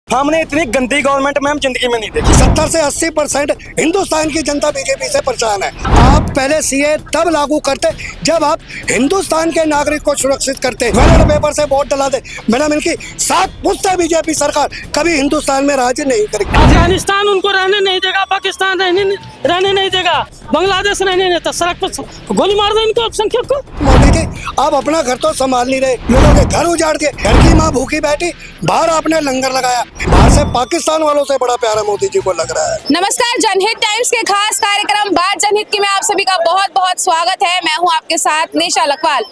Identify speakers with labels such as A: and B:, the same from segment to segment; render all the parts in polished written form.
A: हमने इतनी गंदी गवर्नमेंट मैम जिंदगी में नहीं देखी।
B: 70 से 80% हिंदुस्तान की जनता बीजेपी से परेशान है। आप पहले सीए तब लागू करते जब आप हिंदुस्तान के नागरिक को सुरक्षित करते। बैलेट पेपर से वोट डला दे। मैडम इनकी 7 पुश्तें बीजेपी सरकार कभी हिंदुस्तान में राज नहीं करेगी।
C: अफगानिस्तान उनको रहने नहीं देगा, पाकिस्तान रहने नहीं देगा, बांग्लादेश रहने नहीं देगा। सड़क पर गोली मार दो इनको अल्पसंख्यक को।
B: मोदी जी आप अपना घर तो संभाल नहीं रहे, लोगों के घर उजाड़ के घर की माँ भूखी बैठी, बाहर आपने लंगर लगाया। बाहर से पाकिस्तान वालों से बड़ा प्यारा मोदी जी को लग रहा है।
D: नमस्कार, जनहित टाइम्स के खास कार्यक्रम बात जनहित की में आप सभी का बहुत बहुत स्वागत है। मैं हूं आपके साथ निशा लखवाल।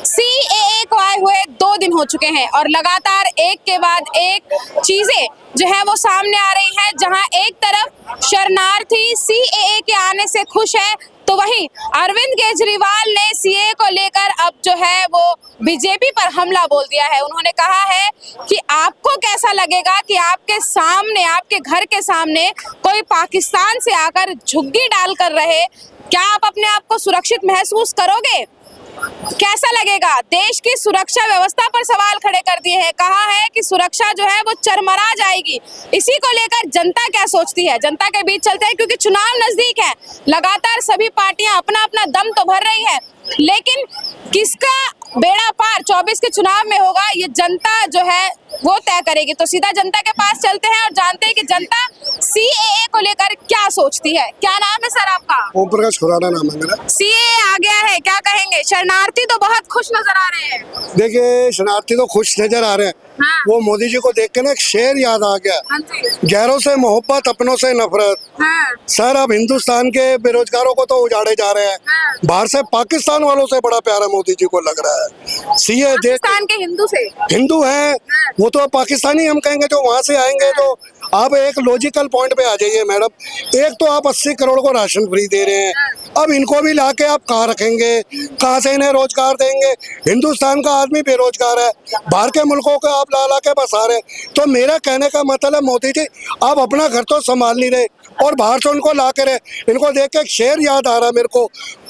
D: सीएए को आए हुए 2 दिन हो चुके हैं और लगातार एक के बाद एक चीजें जो है वो सामने आ रही हैं। जहां एक तरफ शरणार्थी सीएए के आने से खुश है, तो वहीं अरविंद केजरीवाल ने सीएए को लेकर अब जो है वो बीजेपी पर हमला बोल दिया है। उन्होंने कहा है कि आपको कैसा लगेगा कि आपके सामने, आपके घर के सामने कोई पाकिस्तान से आकर झुग्गी डालकर रहे, क्या आप अपने आप को सुरक्षित महसूस करोगे? कैसा लगेगा? देश की सुरक्षा व्यवस्था पर सवाल खड़े कर दिए हैं। कहा है कि सुरक्षा जो है वो चरमरा जाएगी। इसी को लेकर जनता क्या सोचती है, जनता के बीच चलते हैं, क्योंकि चुनाव नजदीक है। लगातार सभी पार्टियां अपना अपना दम तो भर रही है, लेकिन किसका बेड़ा पार 24 के चुनाव में होगा, ये जनता जो है वो तय करेगी। तो सीधा जनता के पास चलते हैं और जानते हैं कि जनता सीएए को लेकर क्या सोचती है। क्या नाम है सर आपका?
B: ओम प्रकाश खुराना नाम है मेरा।
D: सीएए आ गया है, क्या कहेंगे? शरणार्थी तो बहुत खुश नजर आ रहे हैं।
B: देखिए शरणार्थी तो खुश नजर आ रहे हैं।
D: हाँ।
B: वो मोदी जी को देख के ना एक शेर याद आ गया,
D: हाँ जी।
B: गैरों से मोहब्बत अपनों से नफरत।
D: हाँ।
B: सर अब हिंदुस्तान के बेरोजगारों को तो उजाड़े जा रहे हैं,
D: हाँ।
B: बाहर से पाकिस्तान वालों से बड़ा प्यारा मोदी जी को लग रहा है। सीए देख
D: पाकिस्तान के हिंदू से
B: हिंदू हैं, वो तो पाकिस्तानी हम कहेंगे जो वहां से आएंगे। तो आप एक लॉजिकल पॉइंट पे आ जाइए मैडम। एक तो आप 80 करोड़ को राशन फ्री दे रहे हैं, अब इनको भी लाके आप कहाँ रखेंगे, कहाँ से इन्हें रोजगार देंगे? हिंदुस्तान का आदमी बेरोजगार है, बाहर के मुल्कों को आप ला के बसा रहे। तो मेरा कहने का मतलब है मोदी जी आप अपना घर तो संभाल नहीं रहे और बाहर से उनको ला के रहे। इनको देख के एक शेर याद आ रहा है मेरे को,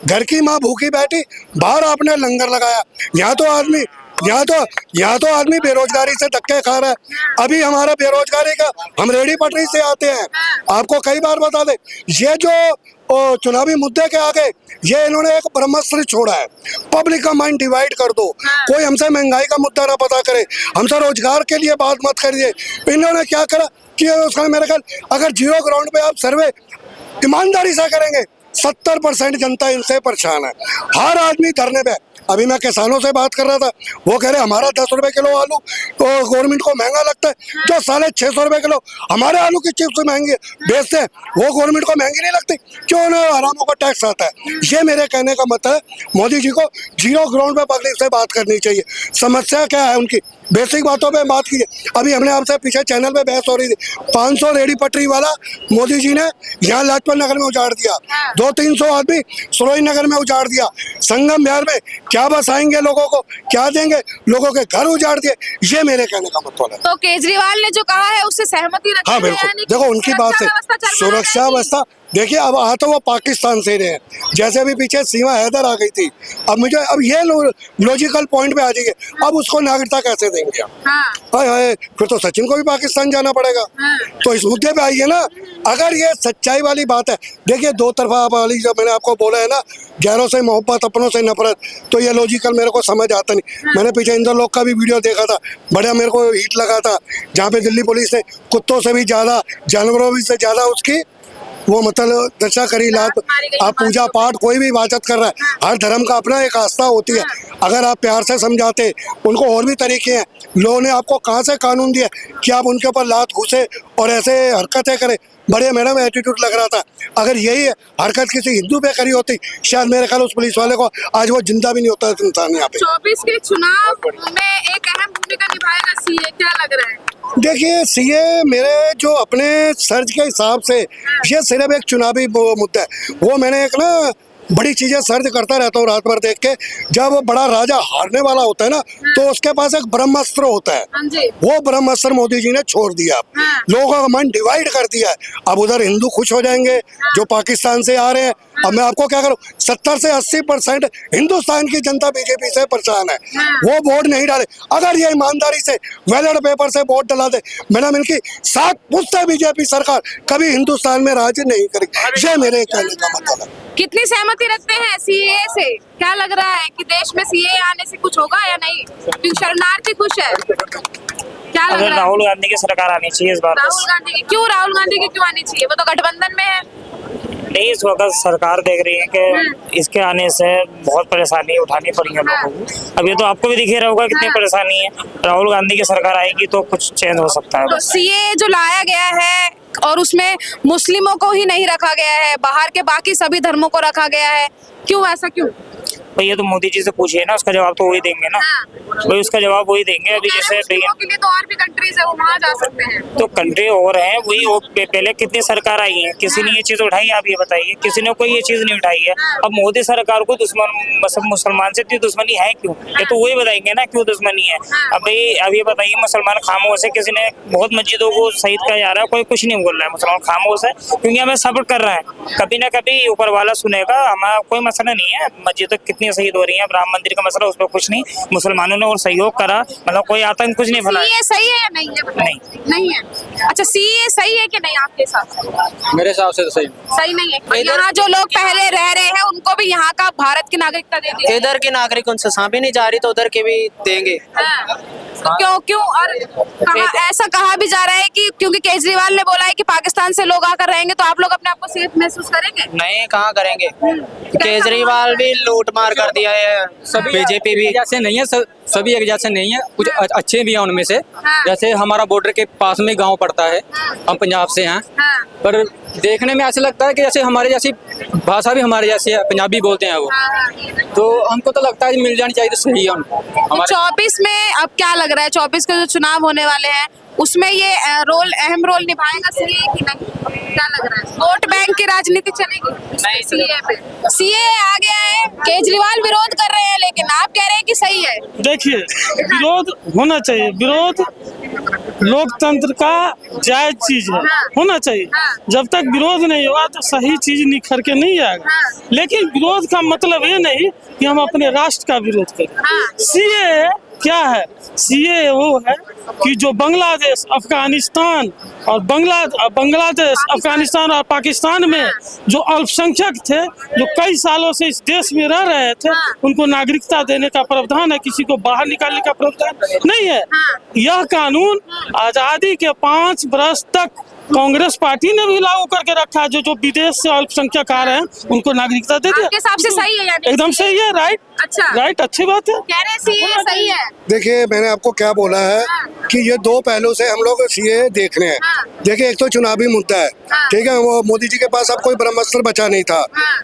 B: घर की माँ भूखी बैठी, बाहर आपने लंगर लगाया। यहाँ तो आदमी बेरोजगारी से धक्के खा रहा है। अभी हमारा बेरोजगारी का, हम रेडी पटरी से आते हैं, आपको कई बार बता दे, ये जो चुनावी मुद्दे के आगे ये इन्होंने एक ब्रह्मास्त्र छोड़ा है, पब्लिक का माइंड डिवाइड कर दो। कोई हमसे महंगाई का मुद्दा ना पता करे, हमसे रोजगार के लिए बात मत करिए। इन्होंने क्या करा कि उसका मेरे ख्याल अगर 0 ग्राउंड पे आप सर्वे ईमानदारी से करेंगे, 70% जनता इनसे परेशान है। हर आदमी धरने पे। अभी मैं किसानों से बात कर रहा था, वो कह रहे हमारा 10 रुपए किलो आलू तो गवर्नमेंट को महंगा लगता है, जो 650 रुपए किलो हमारे आलू की चिप्स महंगी बेचते हैं वो गवर्नमेंट को महंगी नहीं लगती, क्यों ना हरामों को टैक्स आता है। ये मेरे कहने का मतलब है मोदी जी को 0 ग्राउंड पे पब्लिक से बात करनी चाहिए। समस्या क्या है उनकी, बेसिक बातों पे बात कीजिए। अभी हमने आपसे पीछे चैनल पे बहस हो रही थी, 500 रेडी पटरी वाला मोदी जी ने यहाँ लाजपत नगर में उजाड़ दिया, 200-300 आदमी सरोज नगर में उजाड़ दिया, संगम बिहार में क्या बसाएंगे लोगों को, क्या देंगे? लोगों के घर उजाड़ दिए। ये मेरे कहने का मतलब है।
D: तो केजरीवाल ने जो कहा है उससे सहमति रखते हैं?
B: हाँ बिल्कुल, देखो उनकी बात से सुरक्षा व्यवस्था देखिए, अब आ तो वो पाकिस्तान से रहे हैं, जैसे अभी पीछे सीमा हैदर आ गई थी। अब ये लॉजिकल पॉइंट पे आ जाइए, अब उसको नागरिकता कैसे देंगे?
D: हाँ।
B: हाय फिर तो सचिन को भी पाकिस्तान जाना पड़ेगा।
D: हाँ।
B: तो इस मुद्दे पे आइए ना, अगर ये सच्चाई वाली बात है। देखिए 2 तरफा वाली जो मैंने आपको बोला है ना, गैरों से मोहब्बत अपनों से नफरत, तो ये लॉजिकल मेरे को समझ आता नहीं।
D: हाँ।
B: मैंने पीछे इंदर लोग का भी वीडियो देखा था, बढ़िया मेरे को हीट लगा था, जहाँ पे दिल्ली पुलिस ने कुत्तों से भी ज्यादा, जानवरों से ज्यादा उसकी वो मतलब दशा करी। लात आप पूजा पाठ कोई भी इबादत कर रहा है, हर धर्म का अपना एक आस्था होती है। अगर आप प्यार से समझाते, उनको और भी तरीके हैं। लोगों ने आपको कहाँ से कानून दिया कि आप उनके ऊपर लात घुसे और ऐसे हरकतें करें? बढ़िया मैडम एटीट्यूड लग रहा था। अगर यही हरकत किसी हिंदू पे करी होती, शायद मेरे ख्याल उस पुलिस वाले को आज वो जिंदा भी नहीं होता इंसान यहाँ पे।
D: 24 के चुनाव में एक अहम भूमिका निभाएगा सीए, क्या लग रहा है?
B: देखिए सीए मेरे जो अपने सर्च के हिसाब से ये सिर्फ एक चुनावी मुद्दा है। वो मैंने एक ना बड़ी चीजें सर्च करता रहता हूँ रात भर देख के। जब वो बड़ा राजा हारने वाला होता है ना, तो उसके पास एक ब्रह्मास्त्र होता है, वो ब्रह्मास्त्र मोदी जी ने छोड़ दिया, लोगों का मन डिवाइड कर दिया है। अब उधर हिंदू खुश हो जाएंगे जो पाकिस्तान से आ रहे हैं, अब मैं आपको क्या करूं, 70 से 80% हिंदुस्तान की जनता बीजेपी से परेशान है। वो वोट नहीं डाले। अगर ये ईमानदारी से बैलेट पेपर से वोट डला दे, मैडम इनकी 7 पुश्तें बीजेपी सरकार कभी हिंदुस्तान में राज नहीं करेगी। ये मेरे कहने का मतलब है।
D: कितनी सहमति रखते हैं सीएए से? क्या लग रहा है कि देश में सीएए आने से कुछ होगा या नहीं? क्योंकि शरणार्थी खुश है, क्या लग रहा है?
E: राहुल गांधी की सरकार आनी चाहिए इस बार।
D: राहुल गांधी की क्यों? राहुल गांधी की क्यों आनी चाहिए? वो तो गठबंधन में है।
E: नहीं, इस वक्त सरकार देख रही है कि इसके आने से बहुत परेशानी उठानी पड़ी है लोगों को। अब ये तो आपको भी दिख ही रहा होगा कितनी परेशानी है। राहुल गांधी की सरकार आएगी तो कुछ चेंज हो सकता है।
D: तो सीएए जो लाया गया है और उसमें मुस्लिमों को ही नहीं रखा गया है, बाहर के बाकी सभी धर्मों को रखा गया है, क्यों? ऐसा क्यों?
E: भाई ये तो मोदी जी से पूछिए ना, उसका जवाब तो वही देंगे ना। भाई उसका जवाब वही देंगे। अभी जैसे
D: मुस्लिमों के लिए तो और भी कंट्रीज है, वो वहाँ जा सकते हैं।
E: तो कंट्री और है वही, वो पहले कितनी सरकार आई है, किसी ने ये चीज उठाई है? आप ये बताइए, किसी ने कोई ये चीज नहीं उठाई है। अब मोदी सरकार को मुसलमान से इतनी दुश्मनी है क्यों? ये तो वही बताएंगे ना क्यों दुश्मनी है। अब भाई अब ये बताइए, मुसलमान खामोश है, किसी ने बहुत मस्जिदों को शहीद किया जा रहा है, कोई कुछ नहीं बोल रहा है। मुसलमान खामोश है क्योंकि हमें सब्र कर रहे हैं, कभी ना कभी ऊपर वाला सुनेगा। हमारा कोई मसला नहीं है, मस्जिद कितनी शहीद हो रही है, राम मंदिर का मसला, उस पर कुछ नहीं। मुसलमानों ने और सहयोग करा, मतलब कोई आतंक कुछ नहीं फैलाया।
D: सीएए सही है या नहीं है? नहीं है। अच्छा, सीएए सही है कि नहीं आपके हिसाब से?
A: मेरे हिसाब से तो
D: सही नहीं है। यहाँ जो लोग पहले रह रहे हैं उनको भी यहाँ का भारत की नागरिकता दे दी।
F: इधर के नागरिक उनसे सांपी नहीं जा रही तो उधर के भी देंगे।
D: तो क्यों और ऐसा कहा भी जा रहा है कि क्योंकि केजरीवाल ने बोला है कि पाकिस्तान से लोग आकर रहेंगे तो आप लोग अपने आप को सेफ महसूस करेंगे?
F: नहीं, कहाँ करेंगे। केजरीवाल भी लूट मार कर दिया है, बीजेपी भी।
A: जैसे नहीं है, सभी एक जैसे नहीं है, कुछ अच्छे भी हैं उनमें से। जैसे हमारा बॉर्डर के पास में गांव पड़ता है, हम पंजाब से हैं, पर देखने में ऐसा लगता है कि जैसे हमारे जैसी भाषा भी हमारे जैसी है, पंजाबी बोलते हैं वो। तो हमको तो लगता है मिल जानी चाहिए तो सही है उनको।
D: 24 में अब क्या लग रहा है, 24 के जो चुनाव होने वाले हैं उसमें ये अहम रोल निभाएगा सीएए कि नहीं? क्या लग रहा है? वोट बैंक की राजनीति चलेगी सीएए पे? सीएए आ गया है, केजरीवाल विरोध कर रहे हैं, लेकिन आप कह रहे हैं कि सही है।
C: देखिए, विरोध होना चाहिए। विरोध लोकतंत्र का जायज चीज है, होना चाहिए। जब तक विरोध नहीं होगा तो सही चीज निखर के नहीं आएगा। लेकिन विरोध का मतलब ये नहीं कि हम अपने राष्ट्र का विरोध करें। सीएए क्या है? सीएए वो है कि जो बांग्लादेश, अफगानिस्तान और बांग्लादेश, अफगानिस्तान और पाकिस्तान में जो अल्पसंख्यक थे, जो कई सालों से इस देश में रह रहे थे, उनको नागरिकता देने का प्रावधान है, किसी को बाहर निकालने का प्रावधान नहीं है। यह कानून आजादी के 5 वर्ष तक कांग्रेस पार्टी ने भी लागू करके रखा है। जो विदेश से अल्पसंख्यक आ रहे हैं उनको नागरिकता दे दिया।
D: आपके हिसाब से सही है? यानी
C: एकदम सही है। राइट,
D: अच्छा,
C: राइट, अच्छी बात है।
D: कह रहे हैं सीएए सही है।
B: देखिए, मैंने आपको क्या बोला है कि ये 2 पहलू से हम लोग सीए देख रहे हैं। देखिए, एक तो चुनावी मुद्दा है, ठीक है, वो मोदी जी के पास अब कोई ब्रह्मास्त्र बचा नहीं था।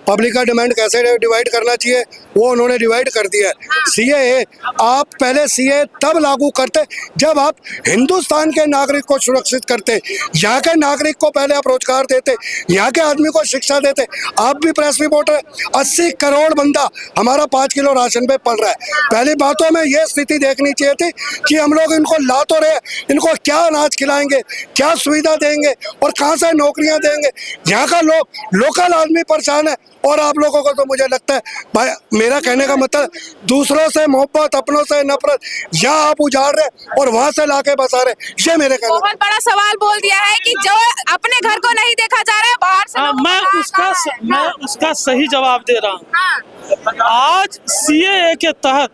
B: पब्लिक का डिमांड कैसे डिवाइड करना चाहिए वो उन्होंने डिवाइड कर दिया है। सीए आप पहले सीए तब लागू करते जब आप हिंदुस्तान के नागरिक को सुरक्षित करते, यहाँ के नागरिक को पहले आप रोजगार देते, यहाँ के आदमी को शिक्षा देते। आप भी प्रेस रिपोर्टर, 80 करोड़ बंदा हमारा 5 किलो राशन पे पड़ रहा है। पहली बातों में ये स्थिति देखनी चाहिए थी कि हम लोग इनको ला तो रहे, इनको क्या अनाज खिलाएंगे, क्या सुविधा देंगे और कहाँ से नौकरियां देंगे। यहाँ का लोकल आदमी परेशान है और आप लोगों को तो मुझे लगता है, भाई मेरा कहने का मतलब दूसरों से मोहब्बत, अपनों से नफरत, यहाँ आप उजाड़ रहे और वहाँ से लाके बसा रहे। ये मेरे कहने
D: बहुत बड़ा सवाल बोल दिया है कि जो अपने घर को नहीं देखा जा रहा है, बाहर से लोगों को
C: मैं उसका सही जवाब दे रहा हूँ। आज सीएए के तहत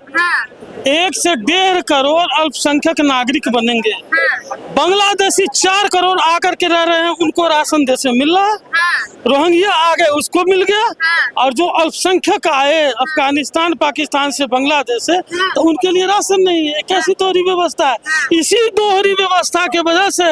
C: 1 से 1.5 करोड़ अल्पसंख्यक नागरिक बनेंगे। बांग्लादेशी 4 करोड़ आकर के रह रहे हैं, उनको राशन देश में मिल रहा है। रोहिंग्या आ गए, उसको मिल गया। और जो अल्पसंख्यक आए अफगानिस्तान, पाकिस्तान से, बांग्लादेश से, तो उनके लिए राशन नहीं है। कैसी दोहरी व्यवस्था है? इसी दोहरी व्यवस्था के वजह से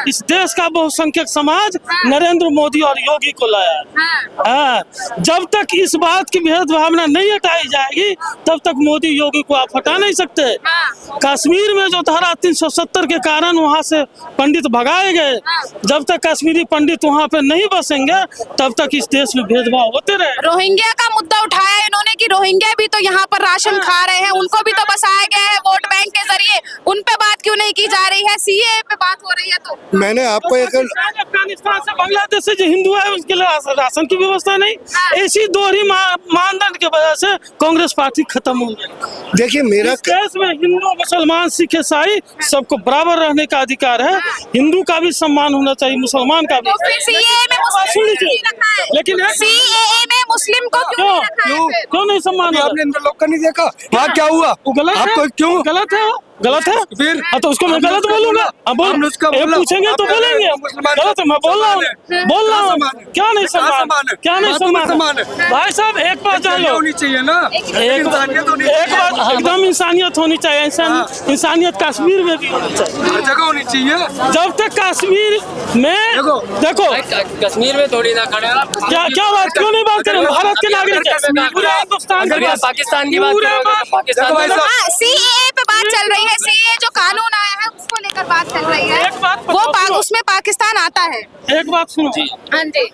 C: इस देश का बहुसंख्यक समाज नरेंद्र मोदी और योगी को लाया। जब तक इस बात की भेदभावना नहीं हटाई जाएगी तब तक मोदी योगी को आप हटा नहीं सकते। कश्मीर में जो धारा 370 के कारण वहाँ से पंडित भगाए गए, जब तक कश्मीरी पंडित वहाँ पे नहीं बसेंगे तब तक इस देश में भेदभाव होते रहे।
D: रोहिंग्या का मुद्दा उठाया इन्होंने कि रोहिंग्या भी तो यहाँ पर राशन खा रहे हैं, उनको भी तो बसाया गया है वोट बैंक के जरिए, उन पे बात क्यों नहीं की जा रही है? सीएए पे बात हो रही है तो
B: मैंने आपको एक
C: अफगानिस्तान से बांग्लादेश से जो हिंदू है उसके लिए राशन की व्यवस्था नहीं, ऐसी दोहरी मानदंड की वजह से कांग्रेस पार्टी खत्म हो गई।
B: देखिए मेरा
C: इस देश में हिंदू मुसलमान सिख ईसाई सबको बराबर रहने का अधिकार है, हिंदू का भी सम्मान होना चाहिए, मुसलमान का भी।
D: तो फिर सीएए में मुस्लिम
C: सुनिए,
D: क्यों नहीं रखा है?
C: लेकिन
D: सीएए में मुस्लिम को क्यों नहीं रखा है फिर?
C: क्यों नहीं सम्मान होगा?
B: आपने इंद्र लोक का नहीं देखा वहाँ क्या हुआ?
C: वो गलत है,
B: आपको क्यों
C: गलत है, गलत है
B: फिर?
C: हाँ, तो उसको मैं गलत बोलूंगा? अब बोल,
B: हमने उसका
C: ये
B: बोला।
C: पूछेंगे तो
B: आप
C: बोलेंगे
B: मुसलमान
C: गलत है, मैं बोल रहा हूँ, बोल रहा हूँ,
B: सम्मान है?
C: क्या नहीं
B: कहाँ
C: सम्मान,
B: सम्मान है?
C: क्या नहीं
B: बातों में सम्मान
C: सम्मान
B: है।
C: भाई साहब एक बात जान लो,
B: होनी चाहिए ना,
C: एक
B: इंसानियत होनी
C: एक
B: चाहिए।
C: बात एकदम इंसानियत होनी चाहिए, इंसानियत कश्मीर में भी होनी चाहिए।
B: हर जगह होनी चाहिए।
C: जब तक कश्मीर में देखो
A: कश्मीर में थोड़ी ना खड़े
C: क्या क्या बात, क्यों नहीं बात करें? भारत के नागरिक है, पूरे हिंदुस्तान के पास
A: पाकिस्तान की बात करोगे तो पाकिस्तान में
D: हाँ, सीएए पे बात चल रही है, सीएए जो कानून आया है उसको लेकर बात चल रही है,
C: एक बात
D: वो
C: बताओ।
D: उसमें पाकिस्तान आता है।
C: एक बात सुनो,
D: हाँ जी,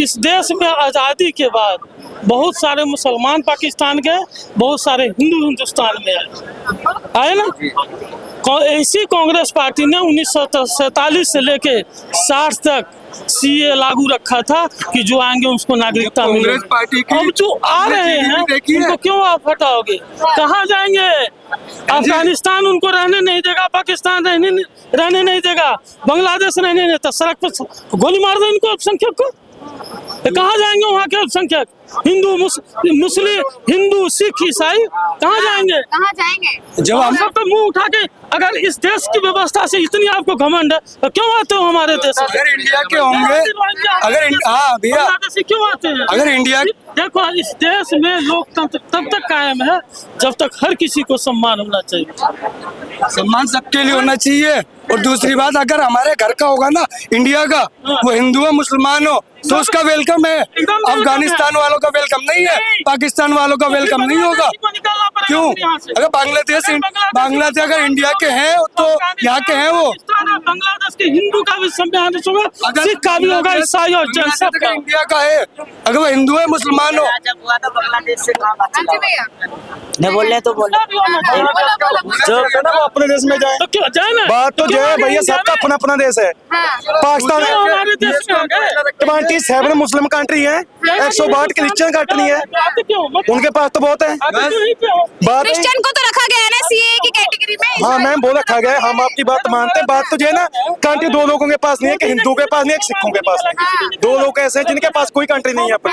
C: इस देश में आज़ादी के बाद बहुत सारे मुसलमान पाकिस्तान गए, बहुत सारे हिंदू हिंदुस्तान में आए ना। ऐसी कांग्रेस पार्टी ने 1947 से लेके 60 तक सीए लागू रखा था कि जो आएंगे उसको नागरिकता
B: कांग्रेस
C: मिलेगी।
B: पार्टी की
C: अब जो आ रहे हैं
B: देखी है।
C: उनको क्यों आप हटाओगे? कहाँ जाएंगे? अफगानिस्तान उनको रहने नहीं देगा, पाकिस्तान रहने नहीं देगा, बांग्लादेश रहने नहीं देता, सड़क पर गोली मार दो इनको अल्पसंख्यक को, तो कहाँ जाएंगे वहाँ के अल्पसंख्यक? हिंदू मुस्लिम, हिंदू सिख ईसाई कहाँ जाएंगे?
D: कहाँ जाएंगे?
C: जब हम सब तो मुंह उठा के, अगर इस देश की व्यवस्था से इतनी आपको घमंड है तो क्यों आते हो हमारे देश में?
B: अगर इंडिया के होंगे, हाँ भैया,
C: बांग्लादेशी क्यों आते हैं?
B: अगर इंडिया
C: देखो इस देश में लोकतंत्र तब तक कायम है जब तक हर किसी को सम्मान होना चाहिए।
B: सम्मान सबके लिए होना चाहिए। और दूसरी बात, अगर हमारे घर का होगा ना इंडिया का, वो हिंदू हो मुसलमान हो तो उसका वेलकम है। अफगानिस्तान वालों का वेलकम नहीं है, पाकिस्तान वालों का वेलकम नहीं होगा। क्यों? अगर बांग्लादेश अगर इंडिया के हैं तो यहाँ के हैं वो।
C: बांग्लादेश के हिंदू का भी सम्मान होगा, सिख का भी होगा, ईसाई और जैन सब का।
B: इंडिया का है, अगर वो हिंदू है मुसलमान हो।
D: हाँ जी भैया,
F: न बोल रहे तो बोल
B: जब ना वो अपने देश में जाए,
C: तो क्यों जाए ना?
B: बात तो जो है भैया, सबका अपना अपना देश है। पाकिस्तान
C: क्यों हमारे देश में आ गए?
B: 27 मुस्लिम कंट्री है, 162 क्रिश्चियन कंट्री है, उनके पास तो बहुत है। बात
D: क्रिश्चियन को तो रखा गया है ना सीएए की कैटेगरी में।
B: हाँ मैम, वो रखा गया है, हम आपकी बात मानते हैं। बात तो जो है ना, कंट्री दो लोगों के पास नहीं है, कि हिंदू के पास नहीं है, कि सिखों के पास नहीं। दो लोग ऐसे हैं जिनके पास कोई कंट्री नहीं है अपनी।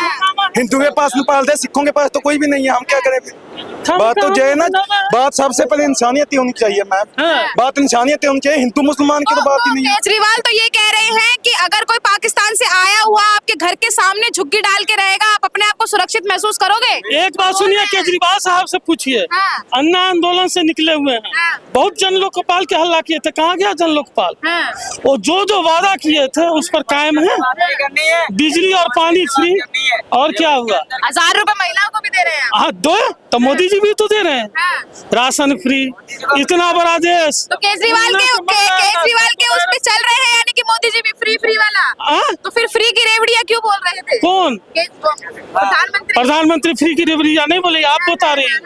B: हिंदू के पास नेपाल है, सिखों के पास तो कोई भी नहीं है, हम क्या करें फिर? बात तो जो है ना, बात सबसे पहले इंसानियत ही होनी चाहिए मैम, बात इंसानियत ही होनी चाहिए, हिंदू मुसलमान की तो बात ही नहीं है।
D: केजरीवाल तो ये कह रहे हैं कि अगर कोई पाकिस्तान से आया हुआ आपके घर के सामने झुग्गी डाल के रहेगा, आप अपने आप को सुरक्षित महसूस करोगे?
C: एक बात सुनिए, केजरीवाल साहब से पूछिए,
D: हाँ।
C: अन्ना आंदोलन से निकले हुए हैं,
D: हाँ।
C: बहुत जन लोकपाल के हल्ला किए थे, कहाँ गया जन लोकपाल?
D: हाँ।
C: वो जो वादा किए थे उस पर कायम है? बिजली और पानी फ्री, और क्या हुआ?
D: 1000 रुपए महिलाओं को भी दे रहे हैं।
C: हाँ दो, तो मोदी जी भी तो दे रहे हैं,
D: हाँ।
C: राशन फ्री, इतना बड़ा देश।
D: तो केजरीवाल के उस पे चल रहे हैं, यानी कि मोदी जी भी फ्री वाला।
C: हाँ?
D: तो फिर फ्री की रेवड़ियां क्यों बोल रहे थे?
C: कौन? प्रधानमंत्री फ्री की रेवड़िया नहीं बोले, आप बता रहे हैं।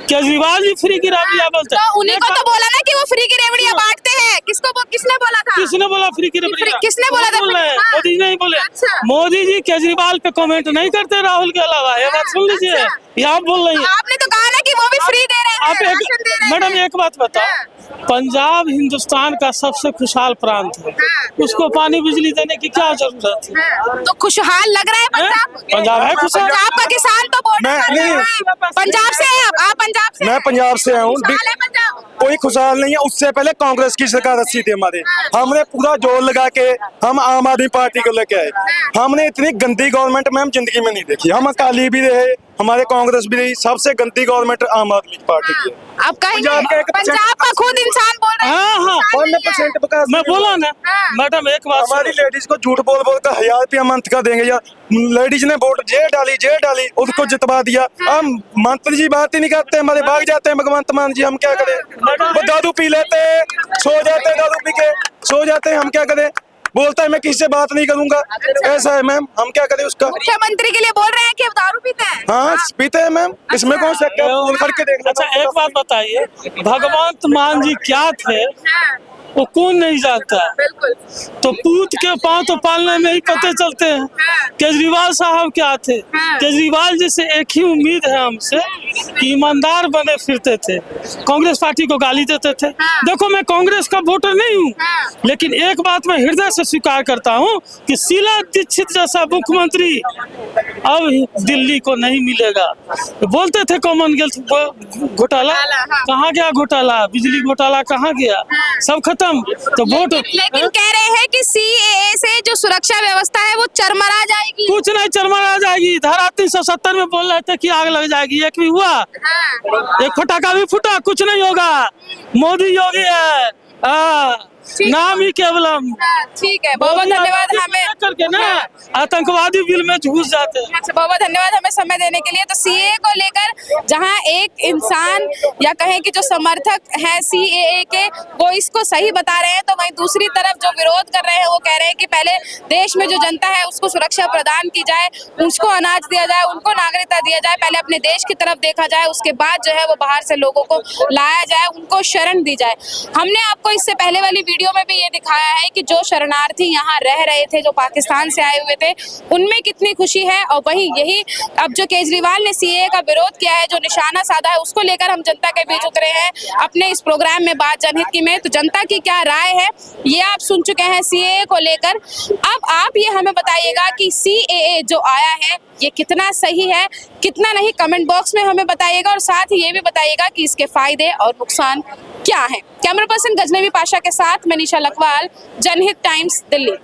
C: केजरीवाल जी फ्री की रेवड़िया बोलते हैं।
D: तो उन्हीं को तो बोला ना कि वो फ्री की रेवड़िया बांटते हैं। किसने बोला था?
C: किसने बोला फ्री की रेवड़िया?
D: किसने बोला था?
C: बोल रहे हैं,
D: हाँ।
C: मोदी जी नहीं बोले।
D: अच्छा।
C: मोदी जी केजरीवाल पे कमेंट नहीं करते राहुल के अलावा, ये बात सुन लीजिए।
D: अच्छा।
C: ये आप बोल रही
D: तो
C: हैं।
D: आपने तो कहा ना कि वो भी फ्री दे रहे हैं,
C: आप
D: राशन दे रहे
C: मैडम
D: हैं।
C: एक बात बताओ, पंजाब हिंदुस्तान का सबसे खुशहाल प्रांत है, उसको पानी बिजली देने की क्या जरूरत है?
D: हाँ। तो खुशहाल लग रहा है पंजाब?
C: पंजाब है खुशहाल।
D: पंजाब का किसान तो वोट
B: मैं
D: कर रहा है।
B: नहीं।
D: पंजाब से हैं आप पंजाब से?
B: मैं पंजाब से हूँ।
D: खुशहाल है पंजाब?
B: कोई खुशहाल नहीं है। उससे पहले कांग्रेस की सरकार अच्छी थी हमारे, हमने पूरा जोर लगा के हम आम आदमी पार्टी को लेके आए। हमने इतनी गंदी गवर्नमेंट मैम जिंदगी में नहीं देखी। हम अकाली भी रहे, हमारे कांग्रेस भी रही, सबसे गंदी गवर्नमेंट आम आदमी पार्टी की है।
D: आप कहेंगे
B: पंजाब का 1%
D: पंजाब का खुद इंसान बोल रहे हैं।
C: हाँ, हाँ।
B: 1% विकास
C: मैं बोला ना
D: हाँ।
C: मैडम, एक बात
B: हमारी
C: सुनो।
B: लेडीज को झूठ बोल बोल कर 1000 रुपया मंथ का देंगे यार। लेडीज ने वोट जे डाली उसको जितवा दिया। हम मंत्री जी बात ही नहीं करते, हमारे भाग जाते हैं भगवंत मान जी, हम क्या करें? वो दारू पी लेते, सो जाते, दारू पी के सो जाते हैं, हम क्या करें?
G: बोलता है मैं किसी से बात नहीं करूंगा। ऐसा है मैम, हम क्या करें उसका।
D: मुख्यमंत्री के लिए बोल रहे हैं कि दारू पीते हैं।
G: हाँ पीते हैं मैम, इसमें कौन शक है, बोल करके देख लो।
C: अच्छा एक बात बताइए, भगवंत मान जी क्या थे वो कौन नहीं जानता।
D: बिल्कुल।
C: तो पूत के पांव तो पालने में ही पता चलते हैं। केजरीवाल साहब क्या थे, केजरीवाल जी से एक ही उम्मीद है हमसे कि ईमानदार बने फिरते थे, कांग्रेस पार्टी को गाली देते थे। देखो मैं कांग्रेस का वोटर नहीं हूँ, लेकिन एक बात मैं हृदय से स्वीकार करता हूँ कि शीला दीक्षित जैसा मुख्यमंत्री अब दिल्ली को नहीं मिलेगा। बोलते थे कॉमनवेल्थ घोटाला, कहाँ गया घोटाला, बिजली घोटाला कहाँ गया, सब खत्म। तो वोट
D: लेकिन कह रहे हैं कि सीएए से जो सुरक्षा व्यवस्था है वो चरमरा जाएगी।
C: कुछ नहीं चरमरा जाएगी। धारा 370 में बोल रहे थे कि आग लग जाएगी, एक भी हुआ, एक फटाका भी फूटा, कुछ नहीं होगा। मोदी योगी है, नाम ही केवलम।
D: ठीक है, बहुत बहुत धन्यवाद हमें
C: करके ना आतंकवादी बिल में घुस जाते हैं।
D: अच्छा, बहुत बहुत धन्यवाद हमें समय देने के लिए। तो सीएए को लेकर जहां एक इंसान या कहें कि जो समर्थक है सीएए के वो इसको सही बता रहे हैं, तो वहीं दूसरी तरफ जो विरोध कर रहे हैं वो कह रहे हैं कि पहले देश में जो जनता है उसको सुरक्षा प्रदान की जाए, उसको अनाज दिया जाए, उनको नागरिकता दिया जाए, पहले अपने देश की तरफ देखा जाए, उसके बाद जो है वो बाहर से लोगों को लाया जाए, उनको शरण दी जाए। हमने आपको इससे पहले वाली वीडियो में भी ये दिखाया है कि जो शरणार्थी यहाँ रह रहे थे, जो पाकिस्तान से आए हुए थे, उनमें कितनी खुशी है। और वहीं यही अब जो केजरीवाल ने सीएए का विरोध किया है, जो निशाना साधा है, उसको लेकर हम जनता के बीच उतरे हैं अपने इस प्रोग्राम में बात जनहित की में। तो जनता की क्या राय है ये आप सुन चुके हैं सीएए को लेकर। अब आप ये हमें बताइएगा कि सीएए जो आया है ये कितना सही है, कितना नहीं, कमेंट बॉक्स में हमें बताइएगा। और साथ ही ये भी बताइएगा कि इसके फायदे और नुकसान क्या है। कैमरा पर्सन गजनवी पाशा के साथ मैं निशा लखवाल, जनहित टाइम्स, दिल्ली।